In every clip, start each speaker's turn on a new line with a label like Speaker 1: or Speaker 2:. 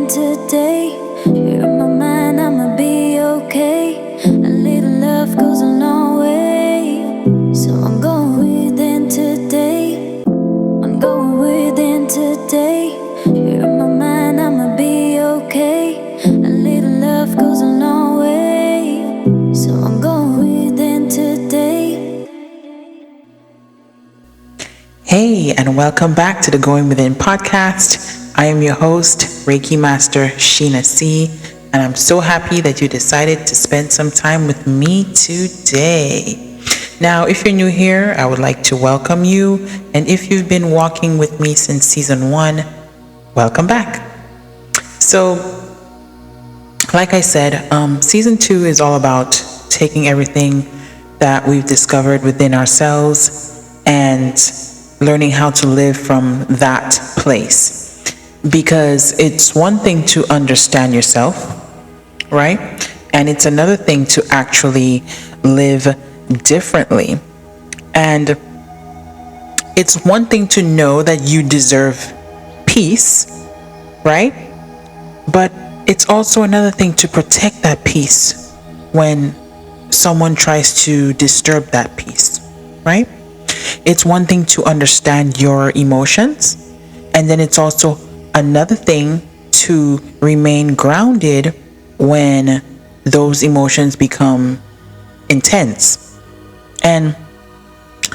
Speaker 1: within today. You're my mind, I'ma be okay. A little love goes a long way. So I'm going within today. I'm going within today. You're my mind, I'ma be okay. A little love goes a long way. So I'm going within today.
Speaker 2: Hey, and welcome back to the Going Within podcast. I am your host, Reiki Master Sheena C, and I'm so happy that you decided to spend some time with me today. Now, if you're new here, I would like to welcome you, and if you've been walking with me since season 1, welcome back. So, like I said, season 2 is all about taking everything that we've discovered within ourselves and learning how to live from that place. Because it's one thing to understand yourself, right? And it's another thing to actually live differently. And it's one thing to know that you deserve peace, right? But it's also another thing to protect that peace when someone tries to disturb that peace, right? It's one thing to understand your emotions, and then it's also another thing to remain grounded when those emotions become intense. And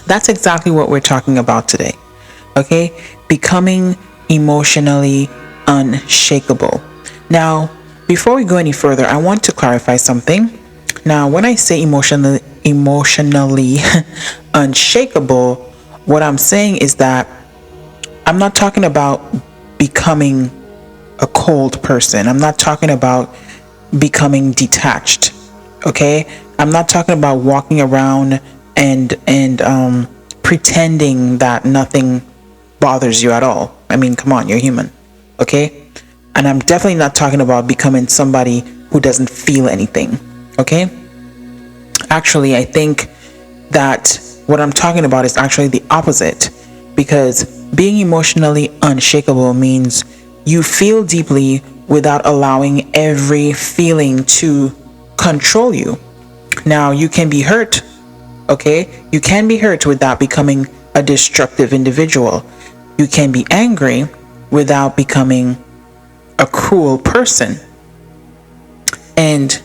Speaker 2: that's exactly what we're talking about today. Okay? Becoming emotionally unshakable. Now, before we go any further, I want to clarify something. Now, when I say emotionally unshakable, what I'm saying is that I'm not talking about becoming a cold person. I'm not talking about becoming detached. Okay? I'm not talking about walking around and pretending that nothing bothers you at all. I mean, come on, you're human. Okay? And I'm definitely not talking about becoming somebody who doesn't feel anything. Okay? Actually, I think that what I'm talking about is actually the opposite, because being emotionally unshakable means you feel deeply without allowing every feeling to control you. Now, you can be hurt, okay? You can be hurt without becoming a destructive individual. You can be angry without becoming a cruel person. And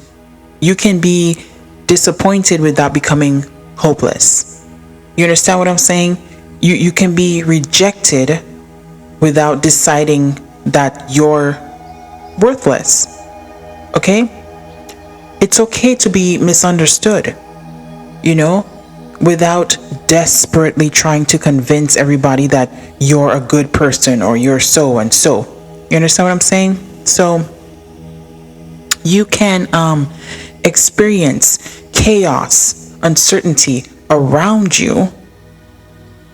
Speaker 2: you can be disappointed without becoming hopeless. You understand what I'm saying? You can be rejected without deciding that you're worthless. Okay? It's okay to be misunderstood, without desperately trying to convince everybody that you're a good person or you're so and so. You understand what I'm saying? So you can experience chaos, uncertainty around you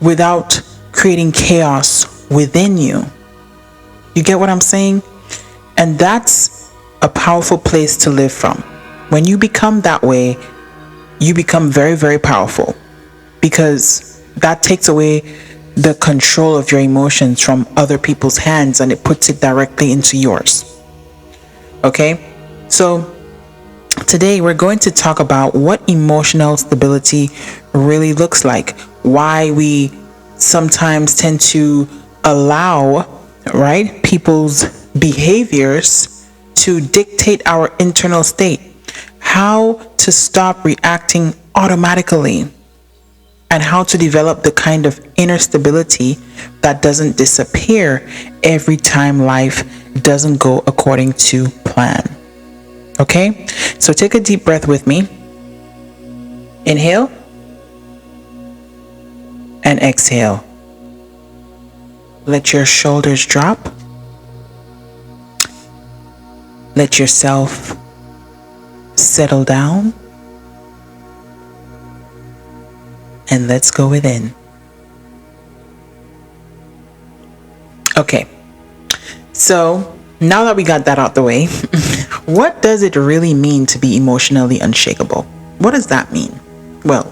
Speaker 2: without creating chaos within you. You get what I'm saying? And that's a powerful place to live from. When you become that way, you become very, very powerful, because that takes away the control of your emotions from other people's hands and it puts it directly into yours. Okay? So today we're going to talk about what emotional stability really looks like, why we sometimes tend to allow, right, people's behaviors to dictate our internal state, how to stop reacting automatically, and how to develop the kind of inner stability that doesn't disappear every time life doesn't go according to plan. Okay? So take a deep breath with me. Inhale and exhale. Let your shoulders drop. Let yourself settle down. And let's go within. Okay. So now that we got that out the way, what does it really mean to be emotionally unshakable? What does that mean? Well,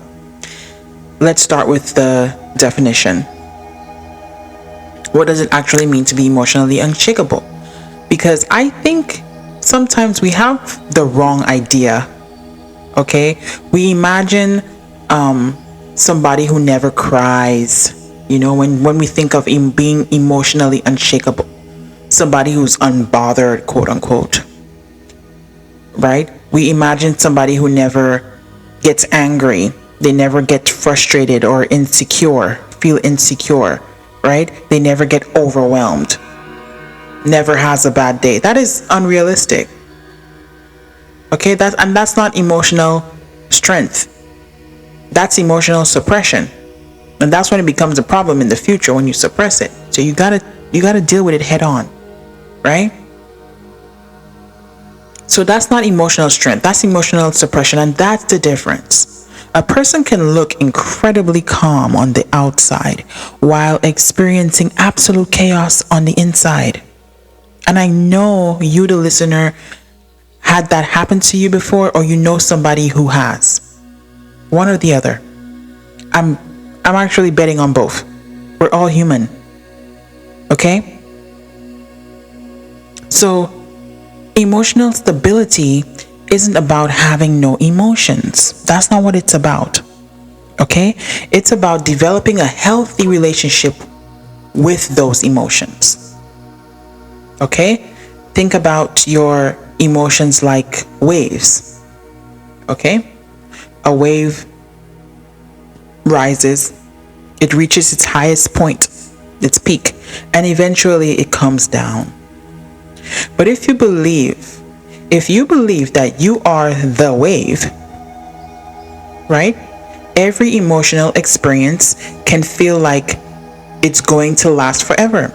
Speaker 2: let's start with the definition. What does it actually mean to be emotionally unshakable? Because I think sometimes we have the wrong idea. Okay, we imagine somebody who never cries. When we think of being emotionally unshakable, somebody who's unbothered, quote unquote, right? We imagine somebody who never gets angry, they never get frustrated or feel insecure, right? They never get overwhelmed, never has a bad day. That is unrealistic. Okay, that's not emotional strength. That's emotional suppression. And that's when it becomes a problem in the future, when you suppress it. So you gotta deal with it head on, right? So that's not emotional strength, that's emotional suppression, and that's the difference. A person can look incredibly calm on the outside while experiencing absolute chaos on the inside. And I know you, the listener, had that happen to you before, or you know somebody who has. One or the other. I'm actually betting on both. We're all human. Okay? So, emotional stability isn't about having no emotions. That's not what it's about. Okay? It's about developing a healthy relationship with those emotions. Okay? Think about your emotions like waves. Okay? A wave rises, it reaches its highest point, its peak, and eventually it comes down. But if you believe that you are the wave, right? Every emotional experience can feel like it's going to last forever.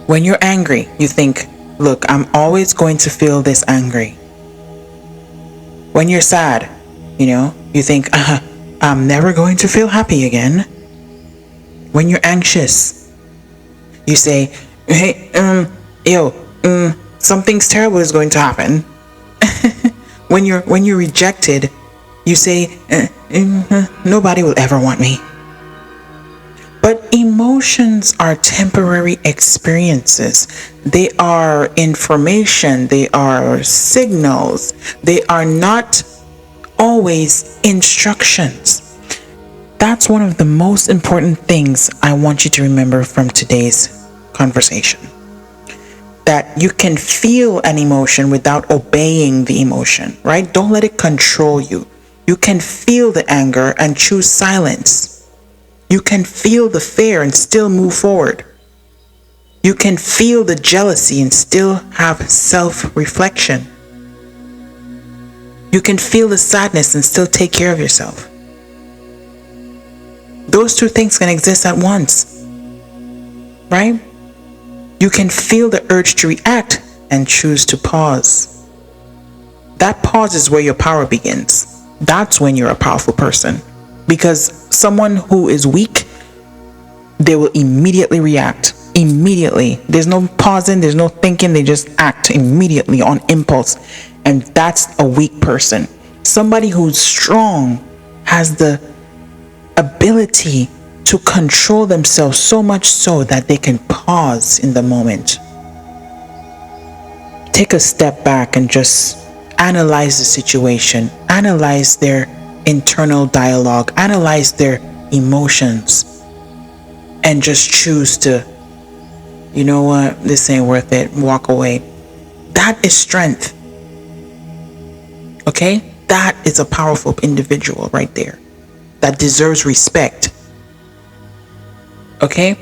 Speaker 2: When you're angry, you think, look, I'm always going to feel this angry. When you're sad, you think, I'm never going to feel happy again. When you're anxious, you say, hey, something's terrible is going to happen. When you're rejected, you say, nobody will ever want me. But emotions are temporary experiences. They are information. They are signals. They are not always instructions. That's one of the most important things I want you to remember from today's conversation. That you can feel an emotion without obeying the emotion, right? Don't let it control you. You can feel the anger and choose silence. You can feel the fear and still move forward. You can feel the jealousy and still have self-reflection. You can feel the sadness and still take care of yourself. Those two things can exist at once, right? You can feel the urge to react and choose to pause. That pause is where your power begins. That's when you're a powerful person. Because someone who is weak, they will immediately react. Immediately. There's no pausing, there's no thinking, they just act immediately on impulse. And that's a weak person. Somebody who's strong has the ability to control themselves so much so that they can pause in the moment. Take a step back and just analyze the situation. Analyze their internal dialogue. Analyze their emotions. And just choose to, you know what, this ain't worth it. Walk away. That is strength. Okay? That is a powerful individual right there. That deserves respect. Okay?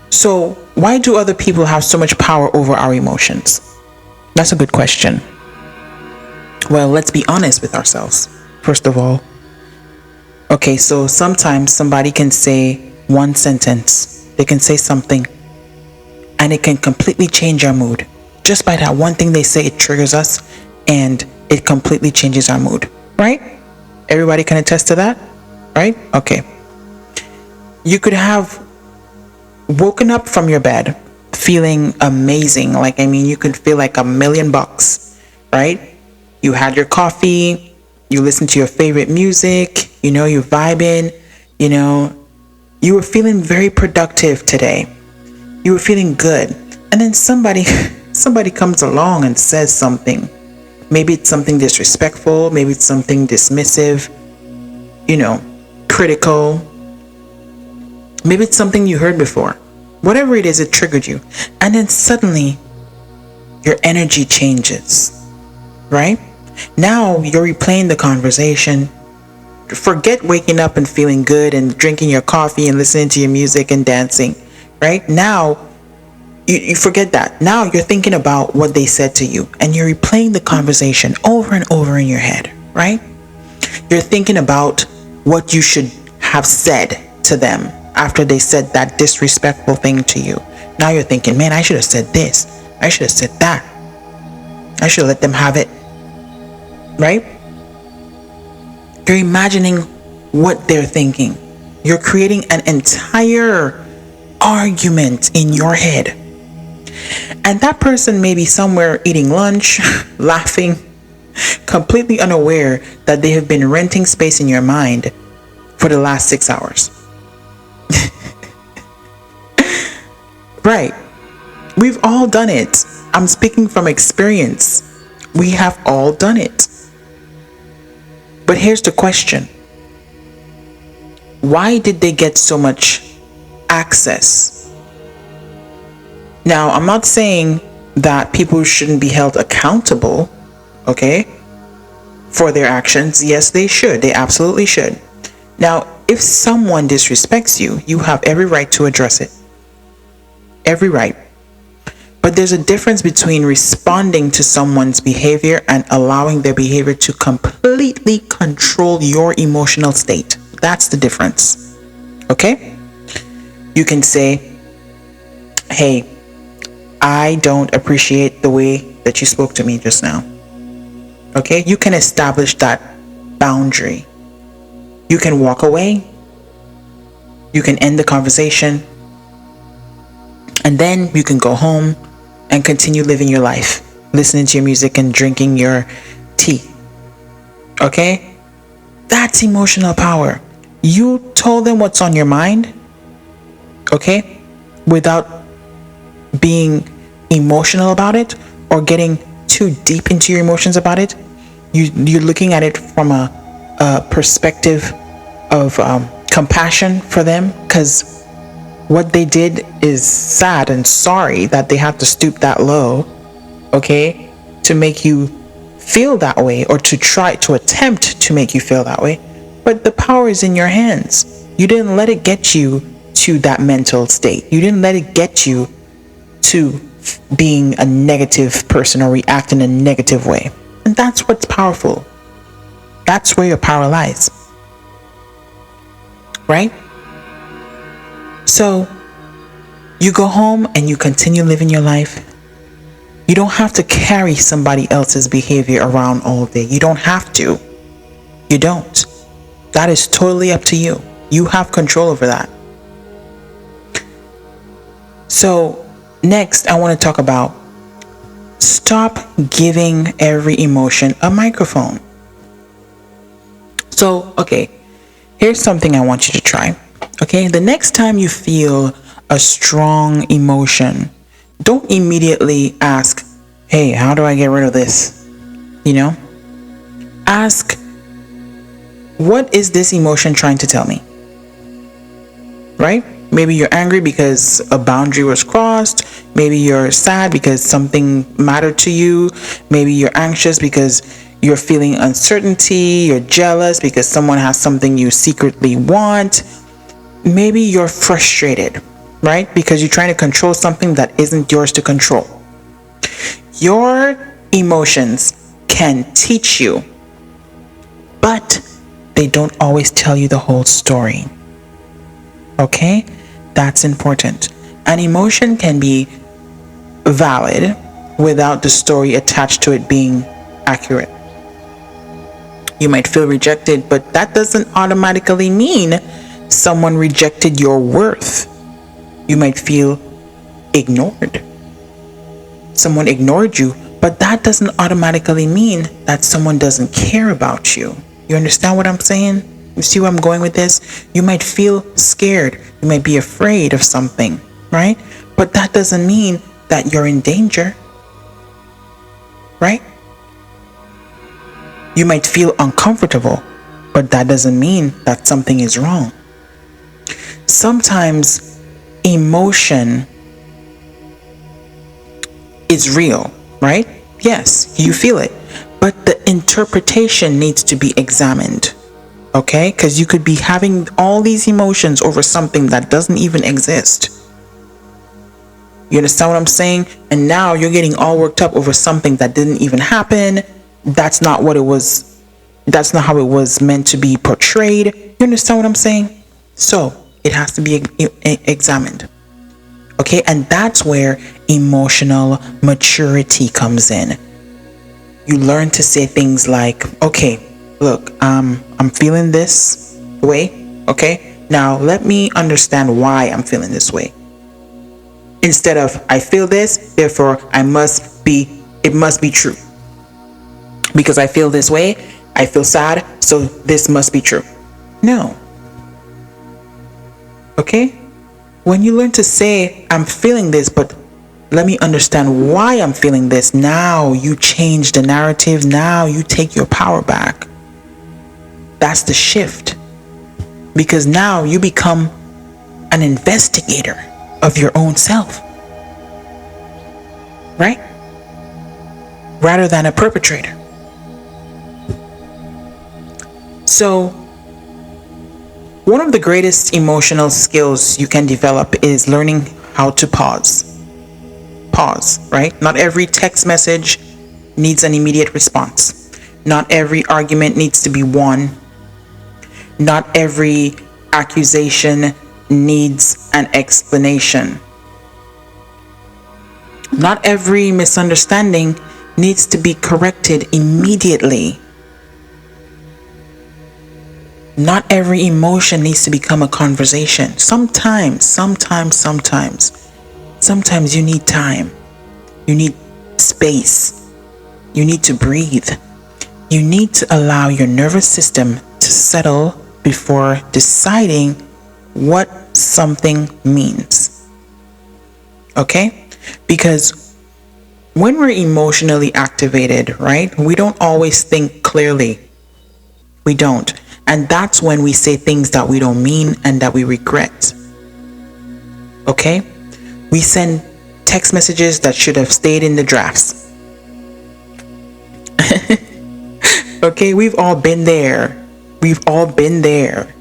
Speaker 2: So, why do other people have so much power over our emotions? That's a good question. Well, let's be honest with ourselves, first of all. Okay, so sometimes somebody can say one sentence, they can say something, and it can completely change our mood. Just by that one thing they say, it triggers us, and it completely changes our mood, right? Everybody can attest to that, right? Okay. You could have woken up from your bed feeling amazing. You could feel like $1,000,000, right? You had your coffee, you listened to your favorite music, you're vibing, you were feeling very productive today. You were feeling good. And then somebody comes along and says something. Maybe it's something disrespectful, maybe it's something dismissive, critical. Maybe it's something you heard before. Whatever it is, it triggered you. And then suddenly your energy changes, right? Now you're replaying the conversation. Forget waking up and feeling good and drinking your coffee and listening to your music and dancing, right? Now you forget that. Now you're thinking about what they said to you and you're replaying the conversation over and over in your head, right? You're thinking about what you should have said to them after they said that disrespectful thing to you. Now you're thinking, man, I should have said this. I should have said that. I should let them have it, right? You're imagining what they're thinking. You're creating an entire argument in your head. And that person may be somewhere eating lunch, laughing, completely unaware that they have been renting space in your mind for the last 6 hours. Right. We've all done it. I'm speaking from experience. We have all done it. But here's the question. Why did they get so much access? Now, I'm not saying that people shouldn't be held accountable, okay, for their actions. Yes, they should. They absolutely should. Now, if someone disrespects you, you have every right to address it. Every right. But there's a difference between responding to someone's behavior and allowing their behavior to completely control your emotional state. That's the difference. Okay? You can say, hey, I don't appreciate the way that you spoke to me just now. Okay? You can establish that boundary. You can walk away. You can end the conversation. And then you can go home and continue living your life, listening to your music and drinking your tea. Okay? That's emotional power. You told them what's on your mind, okay? Without being emotional about it or getting too deep into your emotions about it. You're looking at it from a perspective of compassion for them, because what they did is sad and sorry that they have to stoop that low, okay, to make you feel that way or to try to attempt to make you feel that way. But the power is in your hands. You didn't let it get you to that mental state. You didn't let it get you to being a negative person or react in a negative way. And that's what's powerful. That's where your power lies. Right? So you go home and you continue living your life. You don't have to carry somebody else's behavior around all day. You don't have to. You don't. That is totally up to you. You have control over that. So next, I want to talk about stop giving every emotion a microphone. So, okay, here's something I want you to try. Okay, the next time you feel a strong emotion, don't immediately ask, hey, how do I get rid of this? Ask, what is this emotion trying to tell me? Right? Maybe you're angry because a boundary was crossed. Maybe you're sad because something mattered to you. Maybe you're anxious because you're feeling uncertainty. You're jealous because someone has something you secretly want. Maybe you're frustrated, right? Because you're trying to control something that isn't yours to control. Your emotions can teach you, but they don't always tell you the whole story. Okay? That's important. An emotion can be valid without the story attached to it being accurate. You might feel rejected, but that doesn't automatically mean someone rejected your worth. You might feel ignored. Someone ignored you, but that doesn't automatically mean that someone doesn't care about you. You understand what I'm saying? You see where I'm going with this? You might feel scared. You might be afraid of something, right? But that doesn't mean that you're in danger, right? You might feel uncomfortable, but that doesn't mean that something is wrong. Sometimes emotion is real, right? Yes, you feel it, but the interpretation needs to be examined, okay? Because you could be having all these emotions over something that doesn't even exist. You understand what I'm saying? And now you're getting all worked up over something that didn't even happen. That's not what it was. That's not how it was meant to be portrayed. You understand what I'm saying? So it has to be examined. Okay, and that's where emotional maturity comes in. You learn to say things like, okay, look, I'm feeling this way. Okay, now let me understand why I'm feeling this way. Instead of, I feel this, therefore it must be true. Because I feel this way, I feel sad, so this must be true. No. Okay? When you learn to say, I'm feeling this, but let me understand why I'm feeling this, now you change the narrative, now you take your power back. That's the shift. Because now you become an investigator of your own self. Right? Rather than a perpetrator. So, one of the greatest emotional skills you can develop is learning how to pause. Pause, right? Not every text message needs an immediate response. Not every argument needs to be won. Not every accusation needs an explanation. Not every misunderstanding needs to be corrected immediately. Not every emotion needs to become a conversation. Sometimes you need time. You need space. You need to breathe. You need to allow your nervous system to settle before deciding what something means. Okay? Because when we're emotionally activated, right, we don't always think clearly. We don't. And that's when we say things that we don't mean and that we regret. Okay? We send text messages that should have stayed in the drafts. Okay? We've all been there. We've all been there.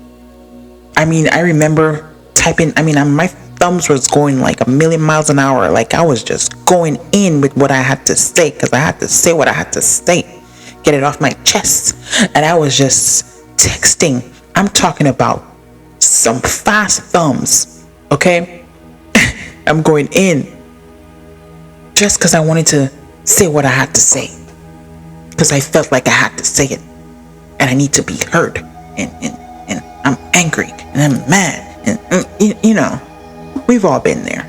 Speaker 2: I mean, I remember typing, my thumbs was going like a million miles an hour. Like I was just going in with what I had to say because I had to say what I had to say. Get it off my chest. And I was just texting. I'm talking about some fast thumbs. Okay? I'm going in just because I wanted to say what I had to say. Because I felt like I had to say it. And I need to be heard. And I'm angry. And I'm mad. And, you know, we've all been there.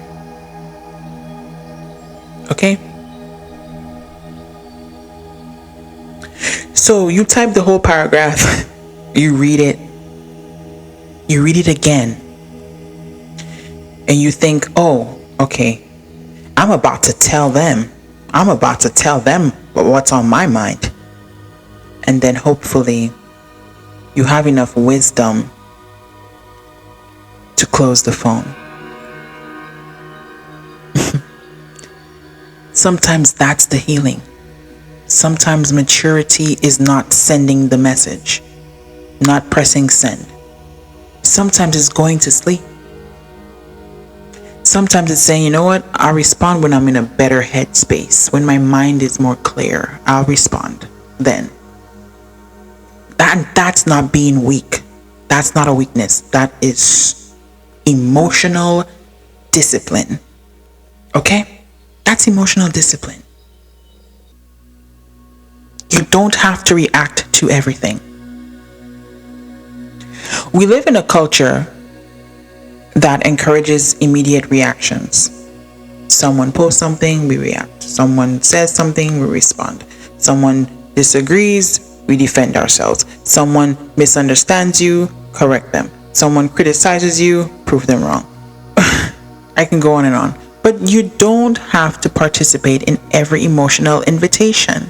Speaker 2: Okay? So you type the whole paragraph. You read it again, and you think, oh, okay, I'm about to tell them what's on my mind. And then hopefully you have enough wisdom to close the phone. Sometimes that's the healing. Sometimes maturity is not sending the message, not pressing send. Sometimes it's going to sleep. Sometimes it's saying, you know what, I'll respond when I'm in a better headspace, when my mind is more clear. I'll respond then. That's not being weak. That's not a weakness. That is emotional discipline. Okay? That's emotional discipline. You don't have to react to everything. We live in a culture that encourages immediate reactions. Someone posts something, we react. Someone says something, we respond. Someone disagrees, we defend ourselves. Someone misunderstands you, correct them. Someone criticizes you, prove them wrong. I can go on and on. But you don't have to participate in every emotional invitation.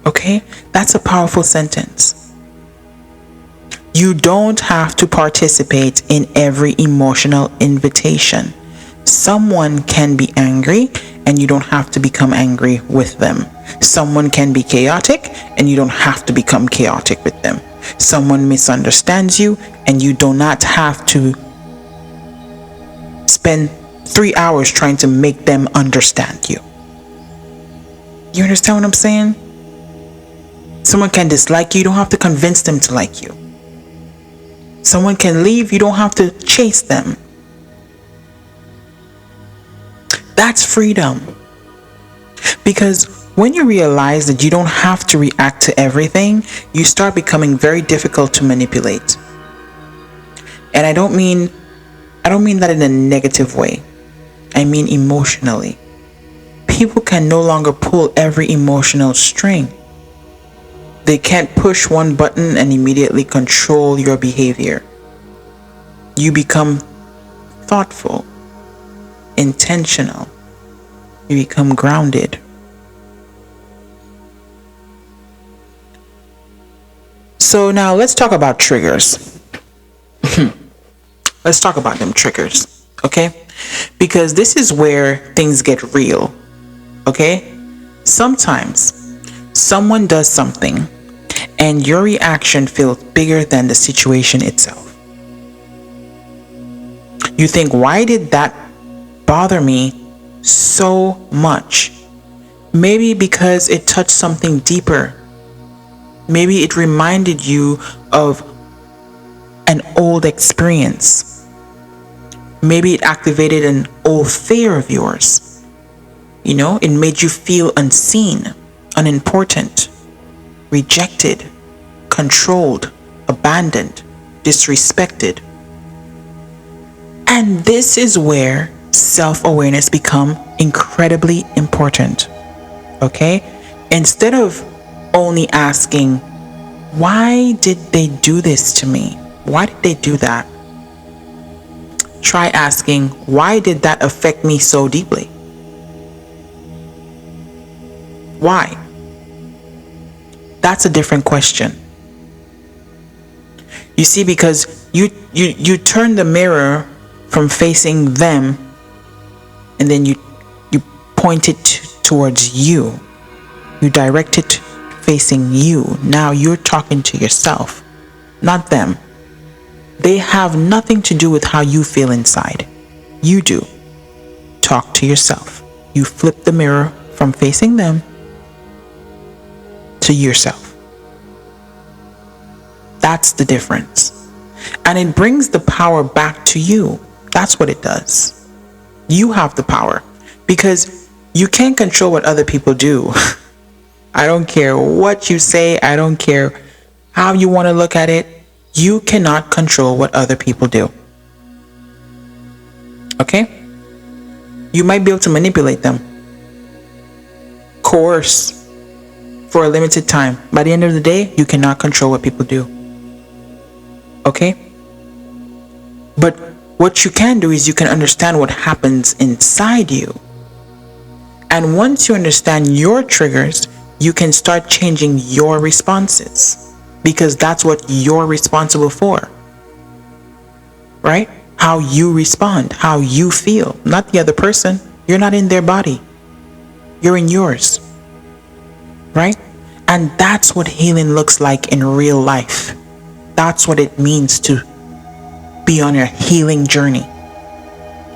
Speaker 2: Okay? That's a powerful sentence. You don't have to participate in every emotional invitation. Someone can be angry and you don't have to become angry with them. Someone can be chaotic and you don't have to become chaotic with them. Someone misunderstands you and you do not have to spend 3 hours trying to make them understand you. You understand what I'm saying? Someone can dislike you, you don't have to convince them to like you. Someone can leave, you don't have to chase them. That's freedom. Because when you realize that you don't have to react to everything, you start becoming very difficult to manipulate. And I don't mean that in a negative way. I mean emotionally. People can no longer pull every emotional string. They can't push one button and immediately control your behavior. You become thoughtful, intentional. You become grounded. So now let's talk about triggers. Let's talk about them triggers, okay? Because this is where things get real, okay? Sometimes someone does something and your reaction feels bigger than the situation itself. You think, why did that bother me so much? Maybe because it touched something deeper. Maybe it reminded you of an old experience. Maybe it activated an old fear of yours. You know, it made you feel unseen, unimportant, rejected, controlled, abandoned, disrespected. And this is where self-awareness becomes incredibly important. Okay? Instead of only asking, why did they do this to me? Why did they do that? Try asking, why did that affect me so deeply? Why? That's a different question. You see, because you turn the mirror from facing them and then you point it towards you. You direct it facing you. Now you're talking to yourself, not them. They have nothing to do with how you feel inside. You do. Talk to yourself. You flip the mirror from facing them to yourself. That's the difference. And it brings the power back to you. That's what it does. You have the power because you can't control what other people do. I don't care what you say. I don't care how you want to look at it. You cannot control what other people do. Okay? You might be able to manipulate them, coerce for a limited time. By the end of the day, you cannot control what people do. Okay? But what you can do is you can understand what happens inside you. And once you understand your triggers, you can start changing your responses because that's what you're responsible for. Right? How you respond, how you feel, not the other person. You're not in their body. You're in yours. Right? And that's what healing looks like in real life. That's what it means to be on your healing journey.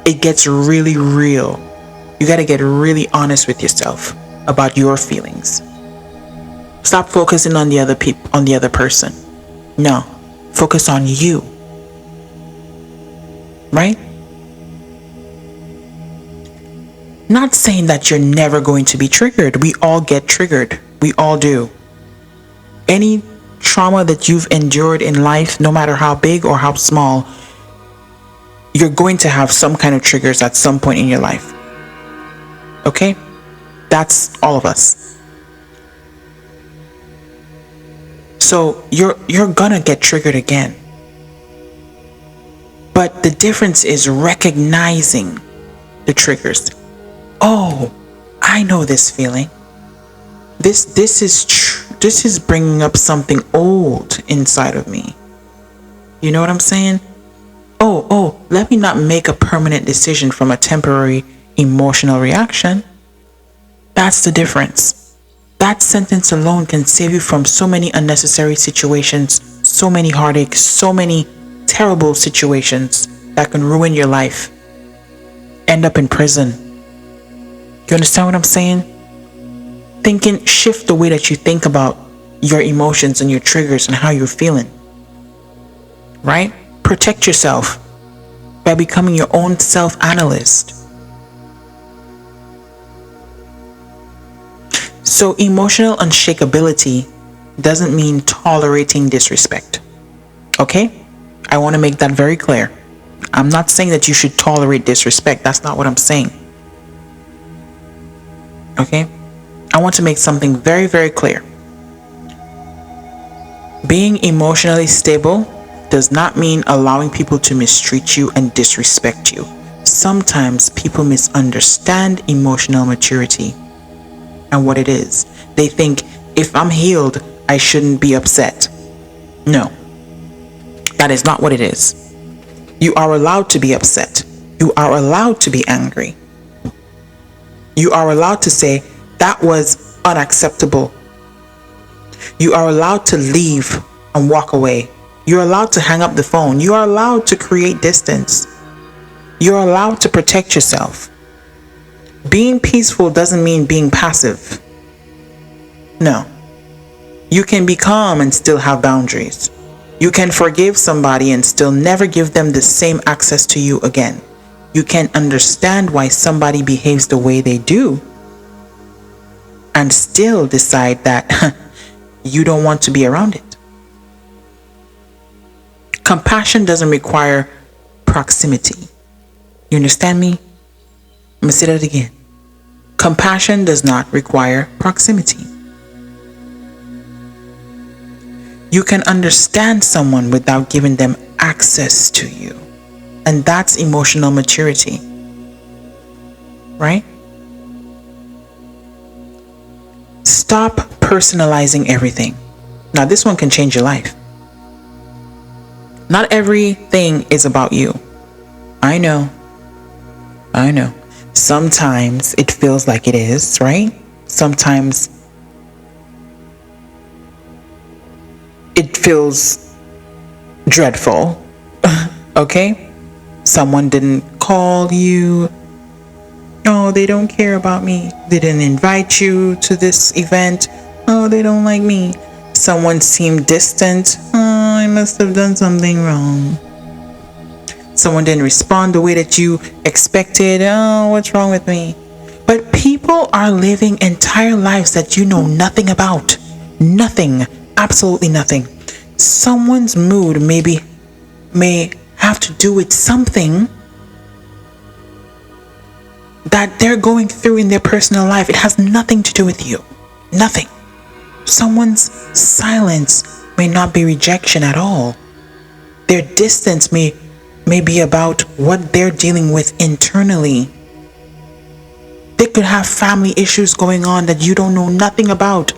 Speaker 2: It gets really real. You got to get really honest with yourself about your feelings. Stop focusing on the other person. No, focus on you. Right? Not saying that you're never going to be triggered. We all get triggered. We all do. Any trauma that you've endured in life, no matter how big or how small, you're going to have some kind of triggers at some point in your life. Okay? That's all of us. So you're gonna get triggered again. But the difference is recognizing the triggers. Oh, I know this feeling. This is bringing up something old inside of me. You know what I'm saying? Oh, let me not make a permanent decision from a temporary emotional reaction. That's the difference. That sentence alone can save you from so many unnecessary situations, so many heartaches, so many terrible situations that can ruin your life. End up in prison. You understand what I'm saying? Shift the way that you think about your emotions and your triggers and how you're feeling. Right? Protect yourself by becoming your own self-analyst. So emotional unshakability doesn't mean tolerating disrespect. Okay? I want to make that very clear. I'm not saying that you should tolerate disrespect. That's not what I'm saying. Okay? I want to make something very, very clear. Being emotionally stable does not mean allowing people to mistreat you and disrespect you. Sometimes people misunderstand emotional maturity and what it is. They think if I'm healed, I shouldn't be upset. No, that is not what it is. You are allowed to be upset. You are allowed to be angry. You are allowed to say, that was unacceptable. You are allowed to leave and walk away. You're allowed to hang up the phone. You are allowed to create distance. You're allowed to protect yourself. Being peaceful doesn't mean being passive. No. You can be calm and still have boundaries. You can forgive somebody and still never give them the same access to you again. You can understand why somebody behaves the way they do and still decide that you don't want to be around it. Compassion doesn't require proximity. You understand me? I'm going to say that again. Compassion does not require proximity. You can understand someone without giving them access to you. And that's emotional maturity. Right? Stop personalizing everything. Now, this one can change your life. Not everything is about you. I know. Sometimes it feels like it is, right? Sometimes it feels dreadful. Okay? Someone didn't call you. Oh, they don't care about me. They didn't invite you to this event. Oh, they don't like me. Someone seemed distant. Oh, I must have done something wrong. Someone didn't respond the way that you expected. Oh, what's wrong with me? But people are living entire lives that you know nothing about. Nothing. Absolutely nothing. Someone's mood may have to do with something that they're going through in their personal life. It has nothing to do with you. Nothing. Someone's silence may not be rejection at all. Their distance may be about what they're dealing with internally. They could have family issues going on that you don't know nothing about.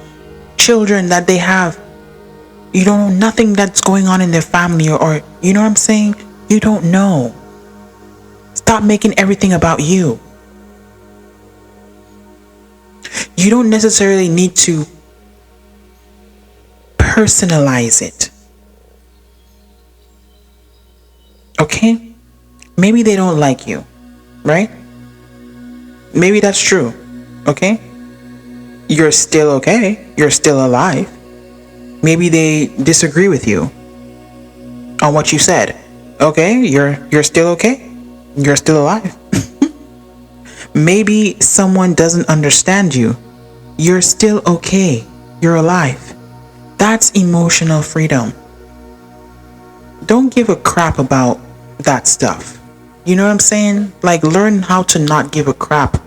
Speaker 2: Children that they have. You don't know nothing that's going on in their family or you know what I'm saying? You don't know. Stop making everything about you. You don't necessarily need to personalize it. Okay? Maybe they don't like you, right? Maybe that's true. Okay? You're still okay. You're still alive. Maybe they disagree with you on what you said. Okay? You're still okay. You're still alive. Maybe someone doesn't understand you. You're still okay. You're alive. That's emotional freedom. Don't give a crap about that stuff. You know what I'm saying? Like, learn how to not give a crap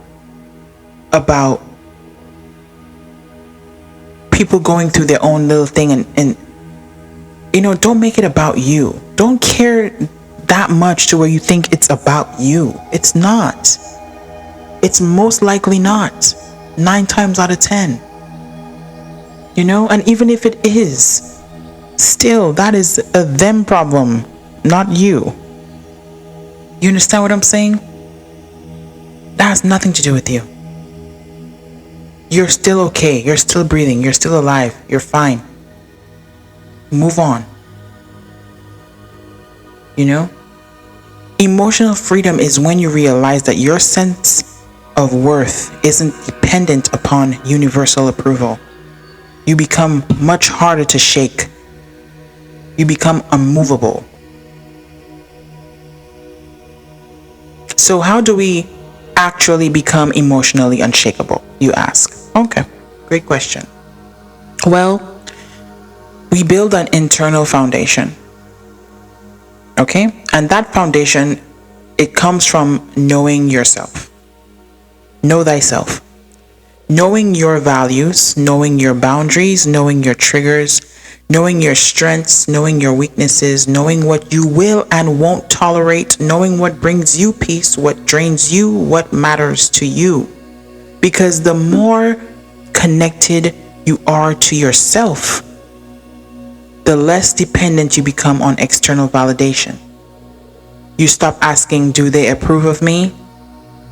Speaker 2: about people going through their own little thing and you know, don't make it about you. Don't care that much to where you think it's about you. It's not. It's most likely not. 9 times out of 10. And even if it is, still, that is a them problem, not you. You understand what I'm saying? That has nothing to do with you. You're still okay. You're still breathing. You're still alive. You're fine. Move on. Emotional freedom is when you realize that your sense of worth isn't dependent upon universal approval. You become much harder to shake. You become unmovable. So how do we actually become emotionally unshakable, you ask? Okay, great question. Well, we build an internal foundation. Okay? And that foundation, it comes from knowing yourself. Know thyself. Knowing your values, knowing your boundaries, knowing your triggers, knowing your strengths, knowing your weaknesses, knowing what you will and won't tolerate, knowing what brings you peace, what drains you, what matters to you. Because the more connected you are to yourself, the less dependent you become on external validation. You stop asking, do they approve of me?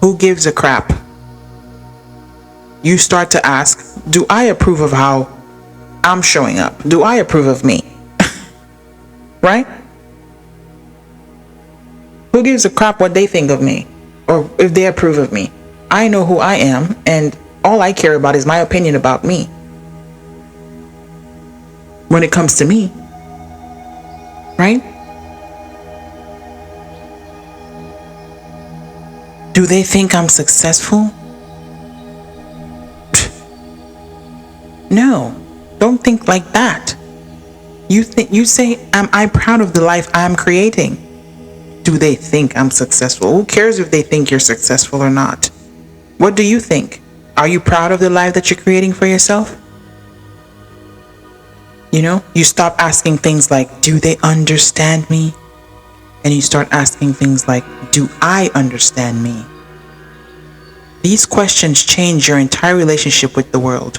Speaker 2: Who gives a crap? You start to ask, do I approve of how I'm showing up? Do I approve of me? Right? Who gives a crap what they think of me or if they approve of me? I know who I am, and all I care about is my opinion about me. When it comes to me, right? Do they think I'm successful? No, don't think like that. You say, am I proud of the life I'm creating? Do they think I'm successful? Who cares if they think you're successful or not? What do you think? Are you proud of the life that you're creating for yourself? You stop asking things like, do they understand me? And you start asking things like, do I understand me? These questions change your entire relationship with the world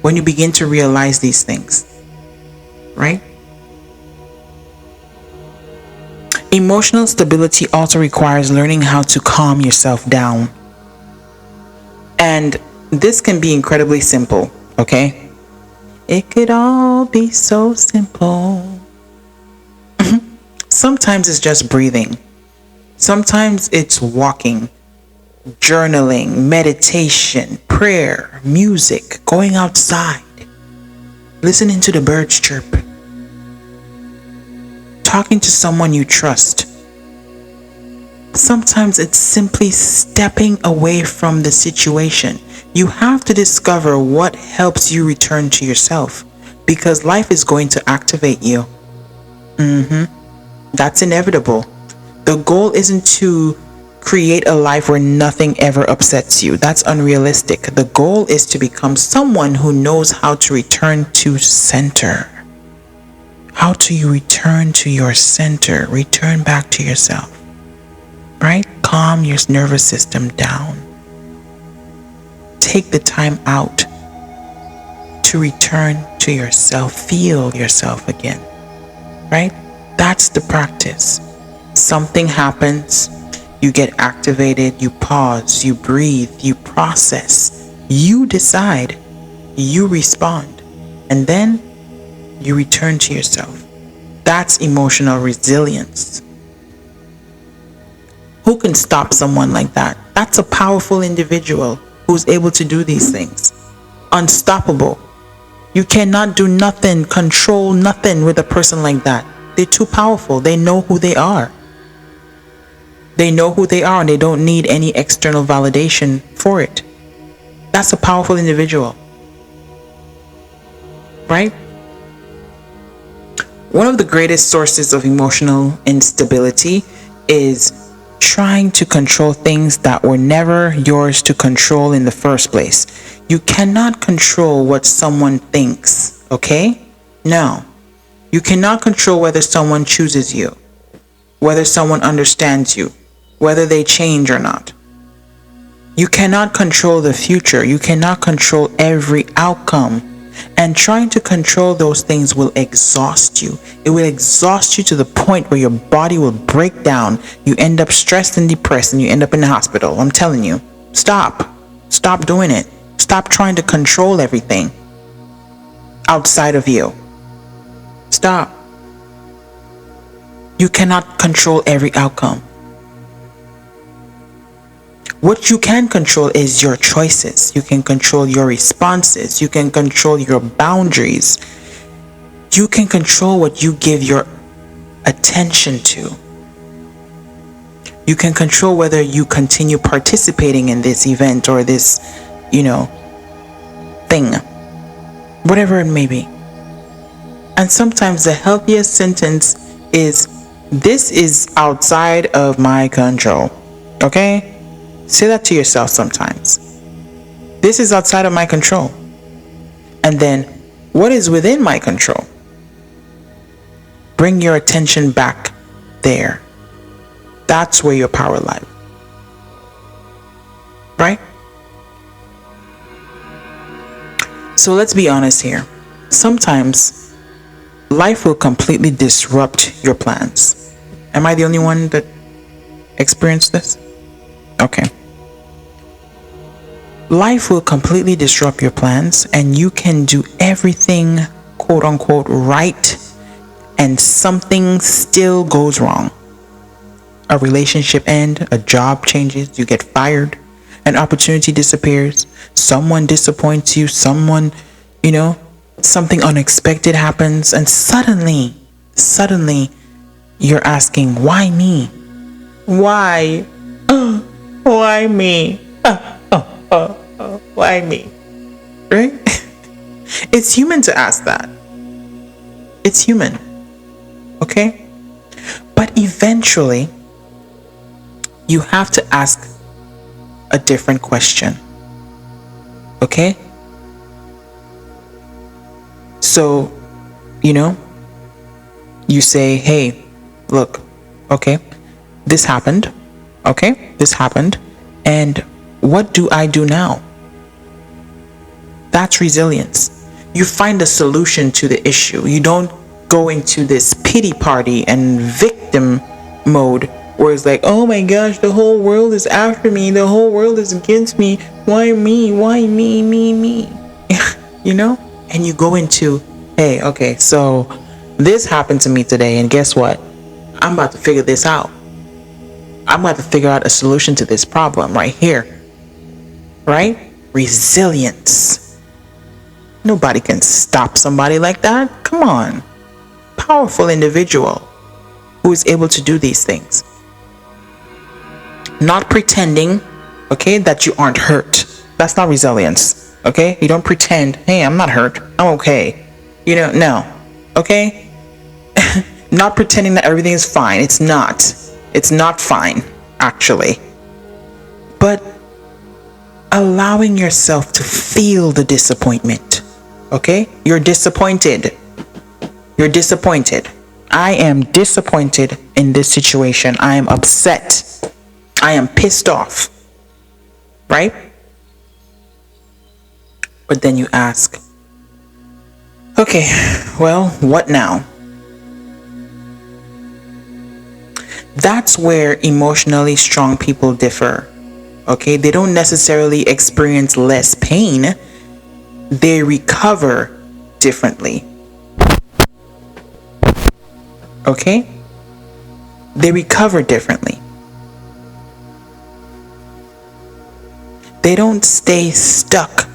Speaker 2: when you begin to realize these things, right? Emotional stability also requires learning how to calm yourself down. And this can be incredibly simple, okay? It could all be so simple. Sometimes it's just breathing. Sometimes it's walking, journaling, meditation, prayer, music, going outside, listening to the birds chirp, talking to someone you trust. Sometimes it's simply stepping away from the situation. You have to discover what helps you return to yourself, because life is going to activate you. That's inevitable. The goal isn't to create a life where nothing ever upsets you. That's unrealistic. The goal is to become someone who knows how to return to center. How do you return to your center? Return back to yourself. Right? Calm your nervous system down. Take the time out to return to yourself. Feel yourself again. Right? That's the practice. Something happens, you get activated, you pause, you breathe, you process, you decide, you respond, and then you return to yourself. That's emotional resilience. Who can stop someone like that? That's a powerful individual who's able to do these things. Unstoppable. You cannot do nothing, control nothing with a person like that. They're too powerful. They know who they are. They know who they are and they don't need any external validation for it. That's a powerful individual. Right? One of the greatest sources of emotional instability is trying to control things that were never yours to control in the first place. You cannot control what someone thinks, okay? No. You cannot control whether someone chooses you, whether someone understands you, whether they change or not. You cannot control the future. You cannot control every outcome. And trying to control those things will exhaust you. It will exhaust you to the point where your body will break down. You end up stressed and depressed and you end up in the hospital. I'm telling you, stop. Stop doing it. Stop trying to control everything outside of you. Stop. You cannot control every outcome. What you can control is your choices. You can control your responses. You can control your boundaries. You can control what you give your attention to. You can control whether you continue participating in this event or this, thing. Whatever it may be. And sometimes the healthiest sentence is, this is outside of my control. Okay? Say that to yourself sometimes. This is outside of my control. And then, what is within my control? Bring your attention back there. That's where your power lies. Right? So let's be honest here. Sometimes life will completely disrupt your plans. Am I the only one that experienced this? Okay. Life will completely disrupt your plans, and you can do everything quote unquote right, and something still goes wrong. A relationship ends, a job changes, you get fired, an opportunity disappears, someone disappoints you, something unexpected happens, and suddenly you're asking, why me? Why? Why me? Why me? Right? It's human to ask that. It's human. Okay? But eventually, you have to ask a different question. Okay? So, you say, hey, look, okay, this happened. Okay? This happened. And what do I do now? That's resilience. You find a solution to the issue. You don't go into this pity party and victim mode where it's like, oh my gosh, the whole world is after me. The whole world is against me. Why me? Why me? And you go into, hey, okay, so this happened to me today, and guess what? I'm about to figure this out. I'm about to figure out a solution to this problem right here. Right? Resilience. Nobody can stop somebody like that. Come on. Powerful individual who is able to do these things. Not pretending, okay, that you aren't hurt. That's not resilience. Okay? You don't pretend, hey, I'm not hurt. I'm okay. No. Okay? Not pretending that everything is fine. It's not. It's not fine, actually. But allowing yourself to feel the disappointment. Okay? You're disappointed. You're disappointed. I am disappointed in this situation. I am upset. I am pissed off. Right? But then you ask, okay, well, what now? That's where emotionally strong people differ. Okay, they don't necessarily experience less pain. They recover differently. Okay? They recover differently. They don't stay stuck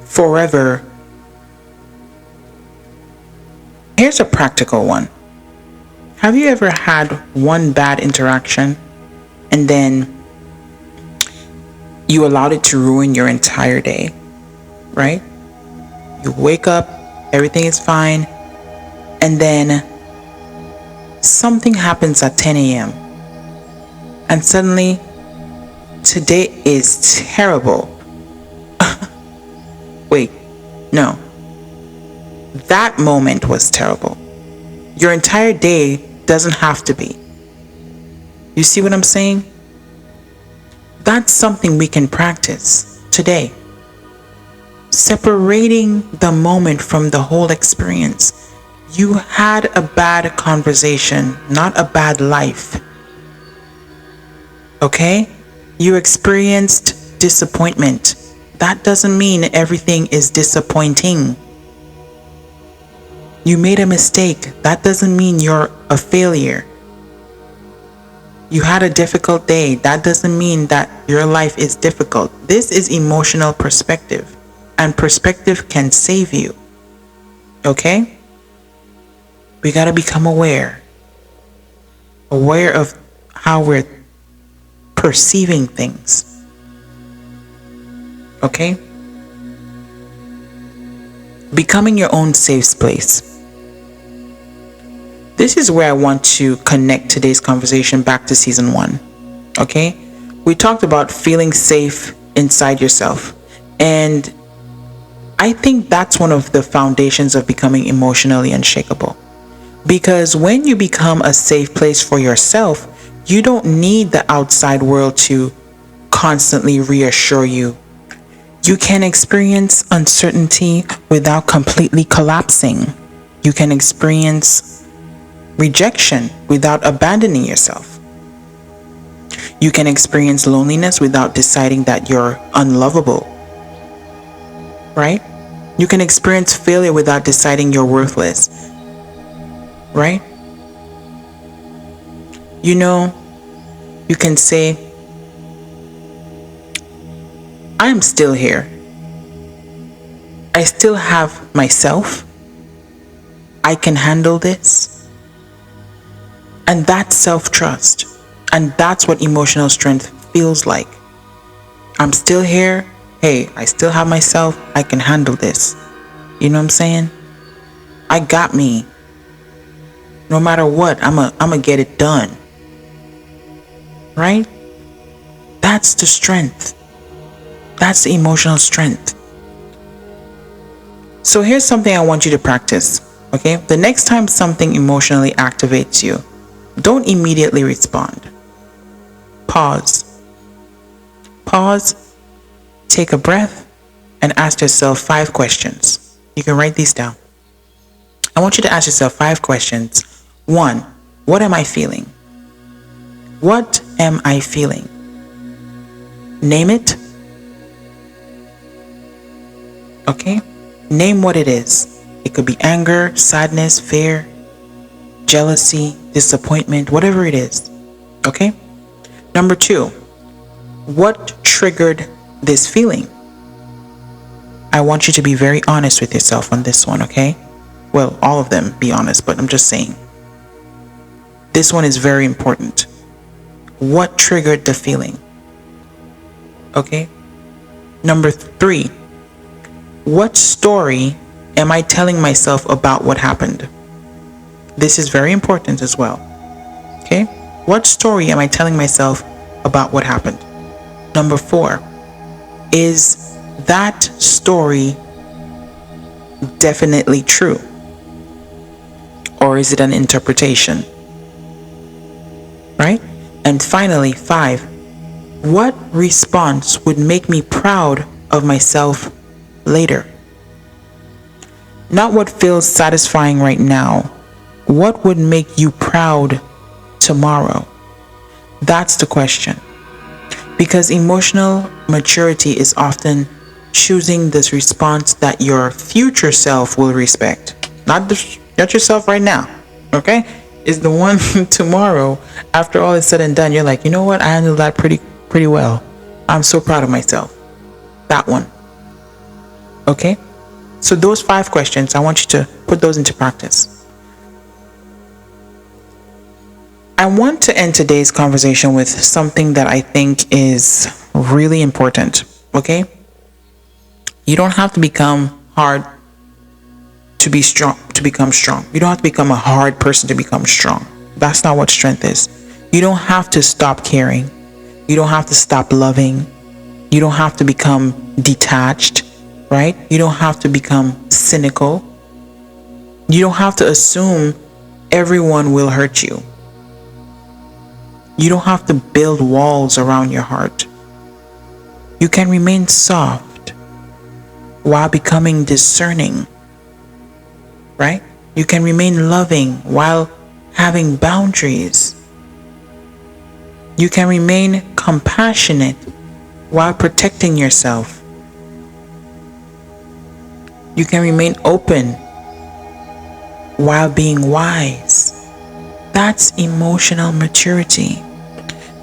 Speaker 2: forever. Here's a practical one. Have you ever had one bad interaction and then you allowed it to ruin your entire day? Right? You wake up, everything is fine, and then something happens at 10 a.m. and suddenly today is terrible. Wait, no. That moment was terrible. Your entire day doesn't have to be. You see what I'm saying? that's something we can practice today. Separating the moment from the whole experience. You had a bad conversation, not a bad life. Okay? You experienced disappointment. That doesn't mean everything is disappointing. You made a mistake. That doesn't mean you're a failure. You had a difficult day. That doesn't mean that your life is difficult. This is emotional perspective, and perspective can save you. Okay? We got to become aware of how we're perceiving things. Okay? Becoming your own safe space. This is where I want to connect today's conversation back to season 1. Okay? We talked about feeling safe inside yourself. And I think that's one of the foundations of becoming emotionally unshakable. Because when you become a safe place for yourself, you don't need the outside world to constantly reassure you. You can experience uncertainty without completely collapsing. You can experience rejection without abandoning yourself. You can experience loneliness without deciding that you're unlovable. Right? You can experience failure without deciding you're worthless. Right? You know, you can say, I'm still here. I still have myself. I can handle this. And that's self-trust. And that's what emotional strength feels like. I'm still here. Hey, I still have myself. I can handle this. You know what I'm saying? I got me. No matter what, I'm gonna get it done. Right? That's the strength. That's the emotional strength. So here's something I want you to practice. Okay? The next time something emotionally activates you, don't immediately respond. Pause. Pause, take a breath, and ask yourself 5 questions. You can write these down. I want you to ask yourself 5 questions. 1, what am I feeling? What am I feeling? Name it. Okay? Name what it is. It could be anger, sadness, fear, jealousy, disappointment, whatever it is. Okay? Number 2, what triggered this feeling? I want you to be very honest with yourself on this one, okay? Well, all of them, be honest, but I'm just saying. This one is very important. What triggered the feeling? Okay? Number 3, what story am I telling myself about what happened? This is very important as well. Okay? What story am I telling myself about what happened? Number 4, is that story definitely true? Or is it an interpretation? Right? And finally, 5, what response would make me proud of myself later? Not what feels satisfying right now. What would make you proud tomorrow? That's the question. Because emotional maturity is often choosing this response that your future self will respect. Not yourself right now. Okay? Is the one tomorrow, after all is said and done, you're like, you know what? I handled that pretty well. I'm so proud of myself. That one. Okay? So those 5 questions, I want you to put those into practice. I want to end today's conversation with something that I think is really important. Okay? You don't have to become hard to be strong, to become strong. You don't have to become a hard person to become strong. That's not what strength is. You don't have to stop caring. You don't have to stop loving. You don't have to become detached, right? You don't have to become cynical. You don't have to assume everyone will hurt you. You don't have to build walls around your heart. You can remain soft while becoming discerning, right? You can remain loving while having boundaries. You can remain compassionate while protecting yourself. You can remain open while being wise. That's emotional maturity.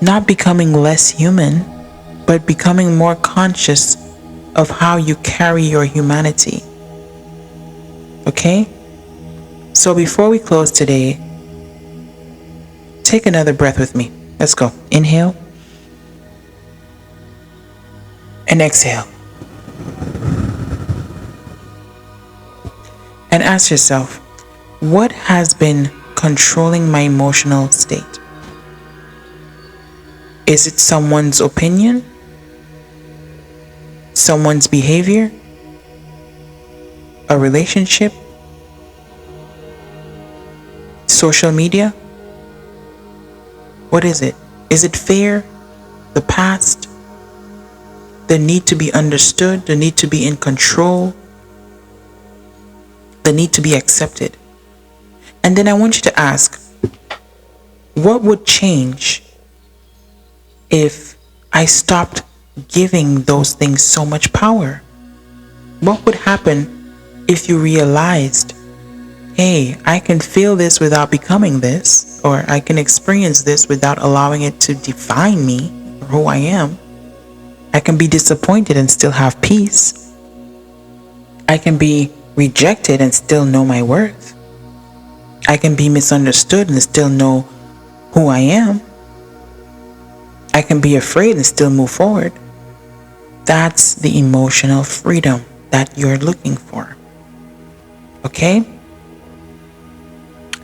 Speaker 2: Not becoming less human, but becoming more conscious of how you carry your humanity. Okay? So before we close today, take another breath with me. Let's go. Inhale and exhale. And ask yourself, what has been controlling my emotional state? Is it someone's opinion? Someone's behavior? A relationship? Social media? What is it? Is it fear? The past? The need to be understood? The need to be in control? The need to be accepted? And then I want you to ask, what would change if I stopped giving those things so much power? What would happen if you realized, hey, I can feel this without becoming this, or I can experience this without allowing it to define me or who I am. I can be disappointed and still have peace. I can be rejected and still know my worth. I can be misunderstood and still know who I am. I can be afraid and still move forward. That's the emotional freedom that you're looking for. Okay?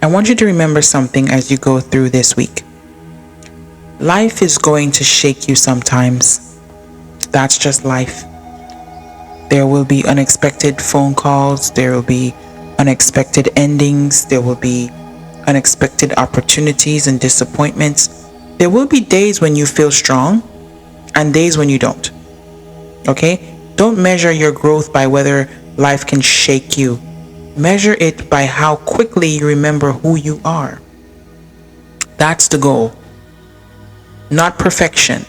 Speaker 2: I want you to remember something as you go through this week. Life is going to shake you sometimes. That's just life. There will be unexpected phone calls. There will be unexpected endings. There will be unexpected opportunities and disappointments. There will be days when you feel strong and days when you don't. Okay? Don't measure your growth by whether life can shake you. Measure it by how quickly you remember who you are. That's the goal. Not perfection,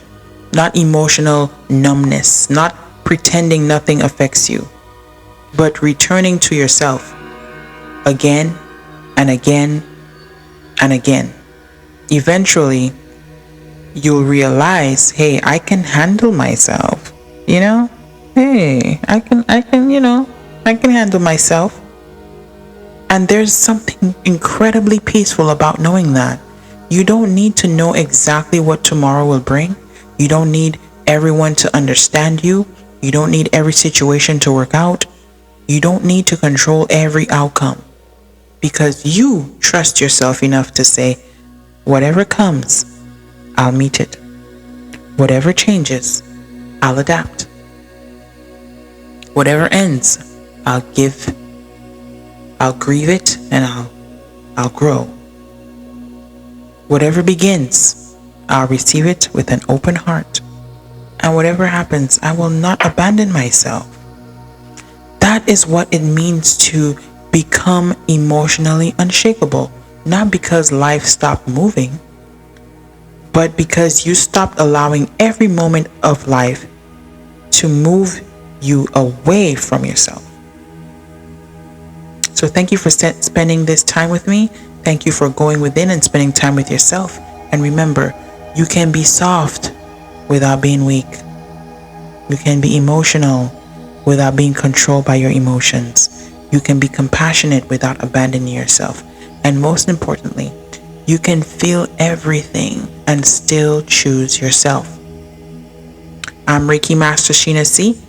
Speaker 2: not emotional numbness, not pretending nothing affects you, but returning to yourself again and again and again. Eventually, you'll realize, hey, I can handle myself. Hey, I can handle myself. And there's something incredibly peaceful about knowing that. You don't need to know exactly what tomorrow will bring. You don't need everyone to understand you. You don't need every situation to work out. You don't need to control every outcome, because you trust yourself enough to say, whatever comes, I'll meet it. Whatever changes, I'll adapt. Whatever ends, I'll grieve it, and I'll grow. Whatever begins, I'll receive it with an open heart. And whatever happens, I will not abandon myself. That is what it means to become emotionally unshakable. Not because life stopped moving, but because you stopped allowing every moment of life to move you away from yourself. So thank you for spending this time with me. Thank you for going within and spending time with yourself. And remember, you can be soft without being weak. You can be emotional without being controlled by your emotions. You can be compassionate without abandoning yourself. And most importantly, you can feel everything and still choose yourself. I'm Reiki Master Sheena C.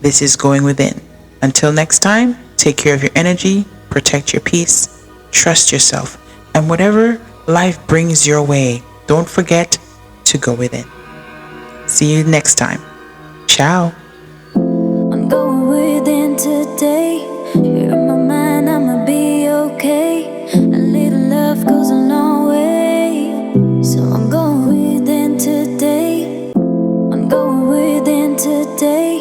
Speaker 2: This is Going Within. Until next time, take care of your energy, protect your peace, trust yourself, and whatever life brings your way, don't forget to go within. See you next time. Ciao.
Speaker 1: I'm going within today. You're my mind, I'ma be okay. A little love goes a long way. So I'm going within today. I'm going within today. today.